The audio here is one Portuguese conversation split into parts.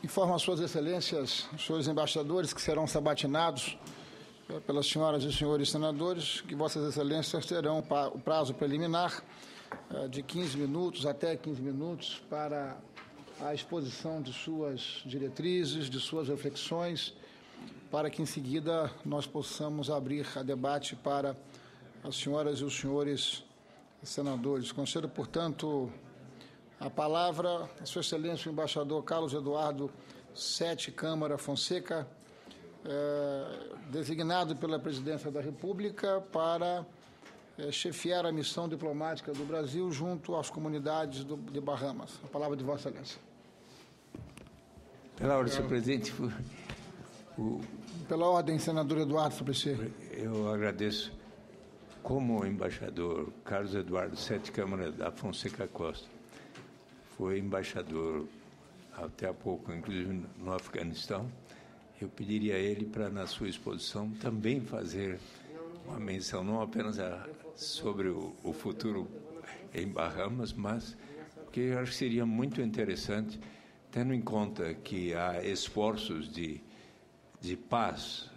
Informo a Suas Excelências, senhores embaixadores, que serão sabatinados pelas senhoras e senhores senadores, que Vossas Excelências terão o prazo preliminar de 15 minutos até 15 minutos para a exposição de suas diretrizes, de suas reflexões, para que em seguida nós possamos abrir a debate para as senhoras e os senhores senadores. Concedo, portanto, a palavra a Sua Excelência o embaixador Carlos Eduardo Sete Câmara Fonseca, designado pela Presidência da República para chefiar a missão diplomática do Brasil junto às comunidades de Bahamas. A palavra de Vossa Excelência. Pela ordem, senhor presidente. Pela ordem, senador Eduardo Suplicy. Eu agradeço. Como o embaixador Carlos Eduardo Sete Câmara da Fonseca Costa foi embaixador até há pouco, inclusive no Afeganistão, eu pediria a ele para, na sua exposição, também fazer uma menção não apenas sobre o futuro em Bahamas, mas porque eu acho que seria muito interessante, tendo em conta que há esforços de paz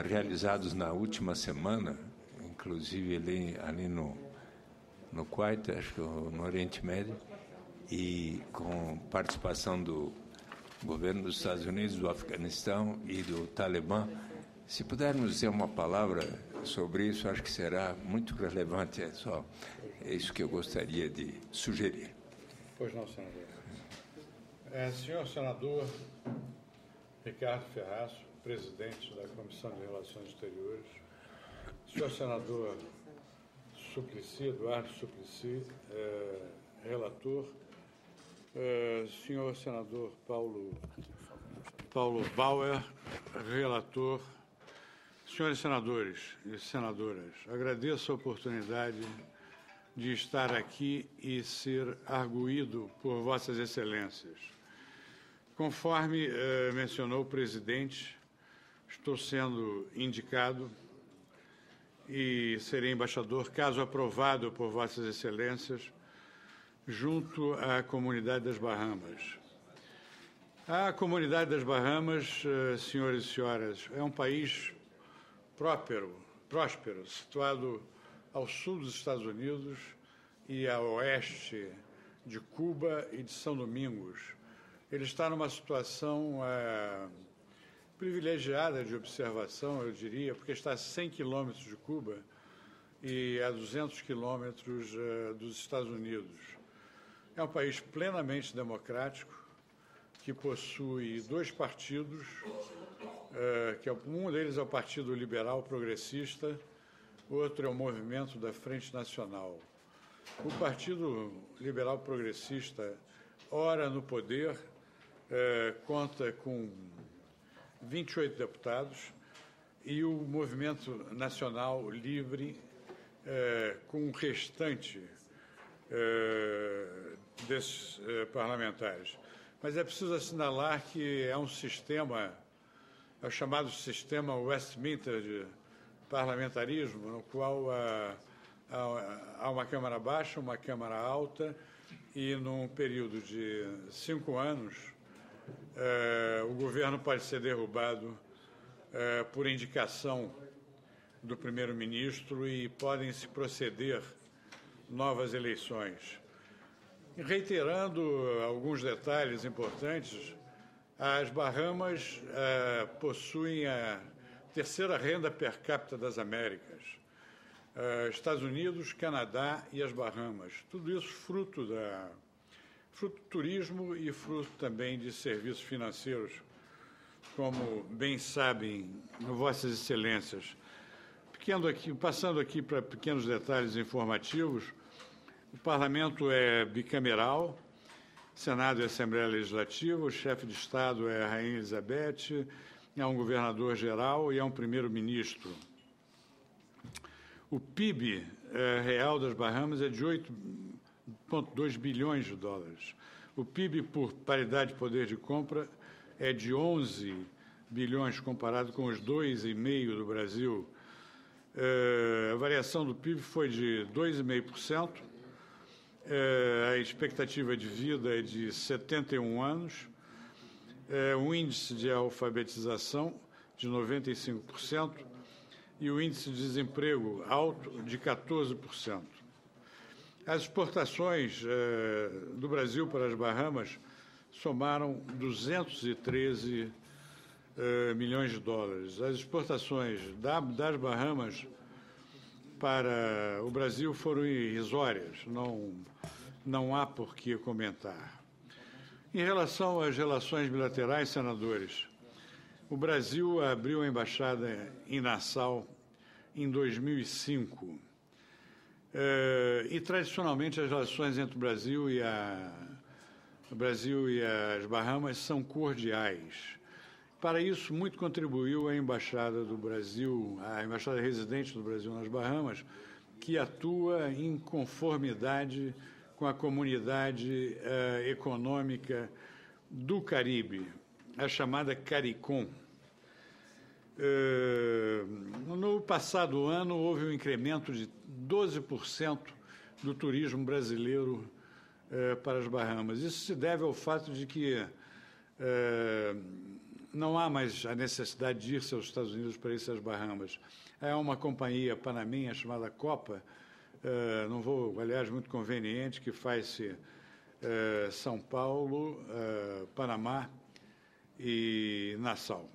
realizados na última semana, inclusive ali no Kuwait, acho que no Oriente Médio, e com participação do governo dos Estados Unidos, do Afeganistão e do Talibã. Se pudermos dizer uma palavra sobre isso, acho que será muito relevante. É isso que eu gostaria de sugerir. Pois não, senador. Senhor senador Ricardo Ferraz, presidente da Comissão de Relações Exteriores, senhor senador Suplicy, Eduardo Suplicy, relator, senhor senador Paulo Bauer, relator, senhores senadores e senadoras, agradeço a oportunidade de estar aqui e ser arguído por Vossas Excelências. Conforme mencionou o presidente, estou sendo indicado e serei embaixador, caso aprovado por Vossas Excelências, junto à Comunidade das Bahamas. A Comunidade das Bahamas, senhores e senhoras, é um país próspero, situado ao sul dos Estados Unidos e a oeste de Cuba e de São Domingos. Ele está numa situação privilegiada de observação, eu diria, porque está a 100 quilômetros de Cuba e a 200 quilômetros dos Estados Unidos. É um país plenamente democrático, que possui dois partidos, um deles é o Partido Liberal Progressista, outro é o Movimento da Frente Nacional. O Partido Liberal Progressista, ora no poder, conta com 28 deputados e o Movimento Nacional Livre com o restante desses parlamentares. Mas é preciso assinalar que é um sistema, é o chamado sistema Westminster de parlamentarismo, no qual há uma Câmara Baixa, uma Câmara Alta, e num período de 5 anos, o governo pode ser derrubado por indicação do primeiro-ministro e podem-se proceder novas eleições. Reiterando alguns detalhes importantes, as Bahamas possuem a terceira renda per capita das Américas. Estados Unidos, Canadá e as Bahamas. Tudo isso fruto do turismo e fruto também de serviços financeiros, como bem sabem Vossas Excelências. Passando aqui para pequenos detalhes informativos, o Parlamento é bicameral, Senado e Assembleia Legislativa, o chefe de Estado é a Rainha Elizabeth, é um governador-geral e é um primeiro-ministro. O PIB real das Bahamas é de 8,2 bilhões de dólares. O PIB por paridade de poder de compra é de 11 bilhões, comparado com os 2,5 do Brasil. A variação do PIB foi de 2,5%, a expectativa de vida é de 71 anos, o índice de alfabetização de 95% e o índice de desemprego alto de 14%. As exportações do Brasil para as Bahamas somaram 213 milhões de dólares. As exportações das Bahamas para o Brasil foram irrisórias, não há por que comentar. Em relação às relações bilaterais, senadores, o Brasil abriu a embaixada em Nassau em 2005 e, tradicionalmente, as relações entre o Brasil e as Bahamas são cordiais. Para isso, muito contribuiu a Embaixada do Brasil, a Embaixada residente do Brasil nas Bahamas, que atua em conformidade com a comunidade econômica do Caribe, a chamada CARICOM. No passado ano, houve um incremento de 12% do turismo brasileiro para as Bahamas. Isso se deve ao fato de que não há mais a necessidade de ir-se aos Estados Unidos para ir-se às Bahamas. Há uma companhia panamenha chamada Copa, não vou, aliás, muito conveniente, que faz-se São Paulo, Panamá e Nassau.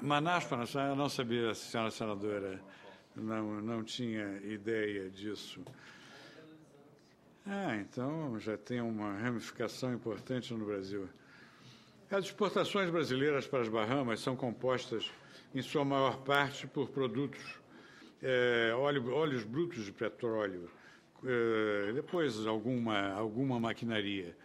Manaus, eu não sabia, senhora senadora, não tinha ideia disso. Então já tem uma ramificação importante no Brasil. As exportações brasileiras para as Bahamas são compostas, em sua maior parte, por produtos, óleos brutos de petróleo, depois alguma maquinaria.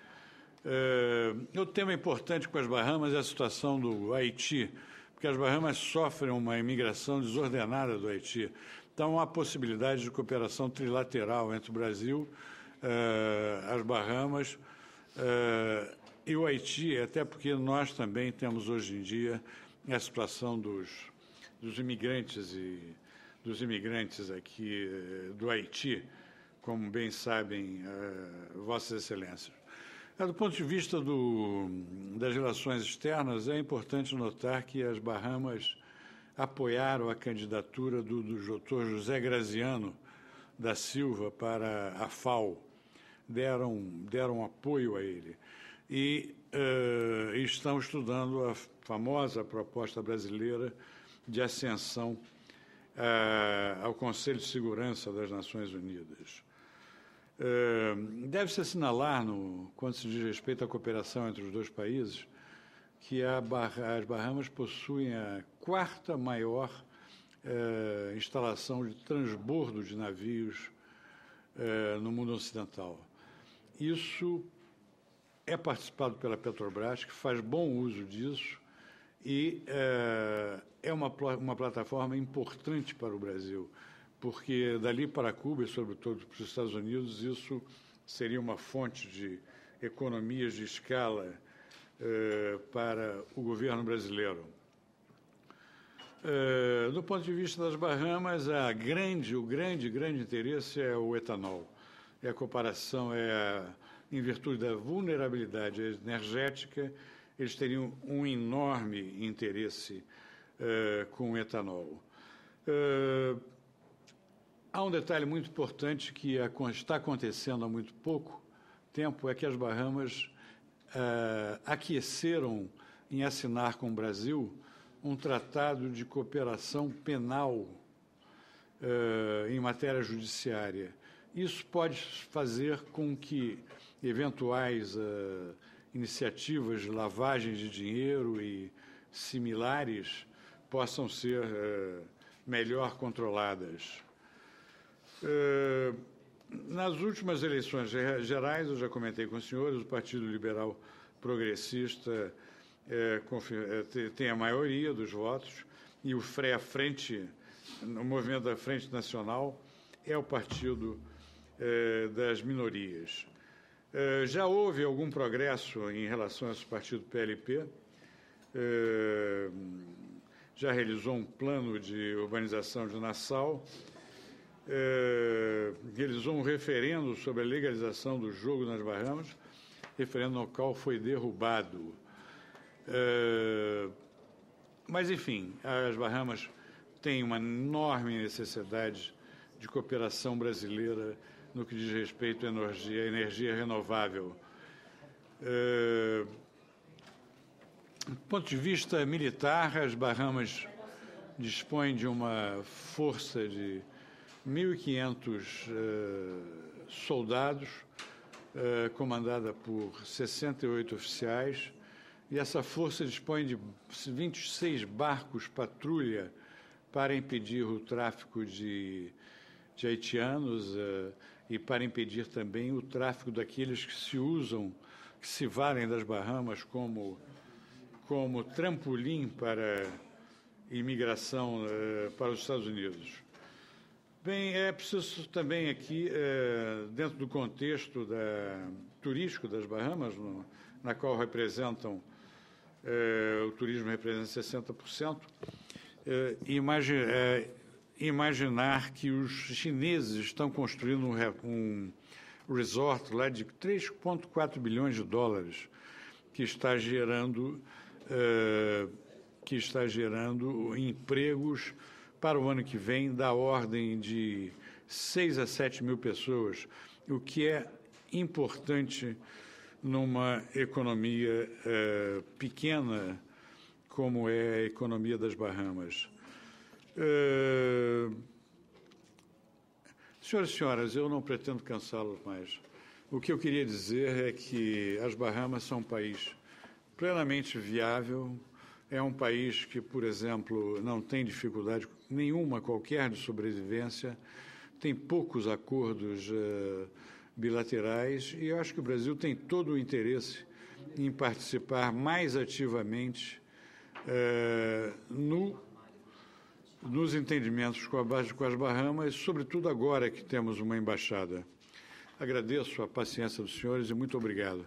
Outro tema importante com as Bahamas é a situação do Haiti, porque as Bahamas sofrem uma imigração desordenada do Haiti. Então, há possibilidade de cooperação trilateral entre o Brasil, as Bahamas e o Haiti, até porque nós também temos hoje em dia a situação dos imigrantes aqui do Haiti, como bem sabem Vossas Excelências. Do ponto de vista das relações externas, é importante notar que as Bahamas apoiaram a candidatura do Dr. José Graziano da Silva para a FAO, deram apoio a ele. E estão estudando a famosa proposta brasileira de ascensão ao Conselho de Segurança das Nações Unidas. Deve-se assinalar, quando se diz respeito à cooperação entre os dois países, que as Bahamas possuem a quarta maior instalação de transbordo de navios no mundo ocidental. Isso é participado pela Petrobras, que faz bom uso disso, e é uma plataforma importante para o Brasil, porque dali para Cuba e, sobretudo, para os Estados Unidos, isso seria uma fonte de economias de escala para o governo brasileiro. Do ponto de vista das Bahamas, o grande interesse é o etanol. A comparação em virtude da vulnerabilidade energética, eles teriam um enorme interesse com o etanol. Há um detalhe muito importante que está acontecendo há muito pouco tempo, é que as Bahamas aqueceram em assinar com o Brasil um tratado de cooperação penal em matéria judiciária. Isso pode fazer com que eventuais iniciativas de lavagem de dinheiro e similares possam ser melhor controladas. Nas últimas eleições gerais, eu já comentei com os senhores, o Partido Liberal Progressista tem a maioria dos votos e o movimento da Frente Nacional é o partido das minorias. Já houve algum progresso em relação a esse partido PLP, já realizou um plano de urbanização de Nassau, realizou um referendo sobre a legalização do jogo nas Bahamas, referendo no qual foi derrubado. Mas, enfim, as Bahamas têm uma enorme necessidade de cooperação brasileira no que diz respeito à energia renovável. Do ponto de vista militar, as Bahamas dispõem de uma força de 1.500 soldados, comandada por 68 oficiais, e essa força dispõe de 26 barcos patrulha para impedir o tráfico de haitianos e para impedir também o tráfico daqueles que se valem das Bahamas como trampolim para imigração para os Estados Unidos. Bem, é preciso também aqui, dentro do contexto turístico das Bahamas, na qual o turismo representa 60%, imaginar que os chineses estão construindo um resort lá de 3,4 bilhões de dólares, que está gerando empregos para o ano que vem da ordem de 6 a 7 mil pessoas, o que é importante numa economia pequena como é a economia das Bahamas. Senhoras e senhores, eu não pretendo cansá-los mais. O que eu queria dizer é que as Bahamas são um país plenamente viável, é um país que, por exemplo, não tem dificuldade nenhuma qualquer de sobrevivência, tem poucos acordos bilaterais e eu acho que o Brasil tem todo o interesse em participar mais ativamente nos entendimentos com as Bahamas, sobretudo agora que temos uma embaixada. Agradeço a paciência dos senhores e muito obrigado.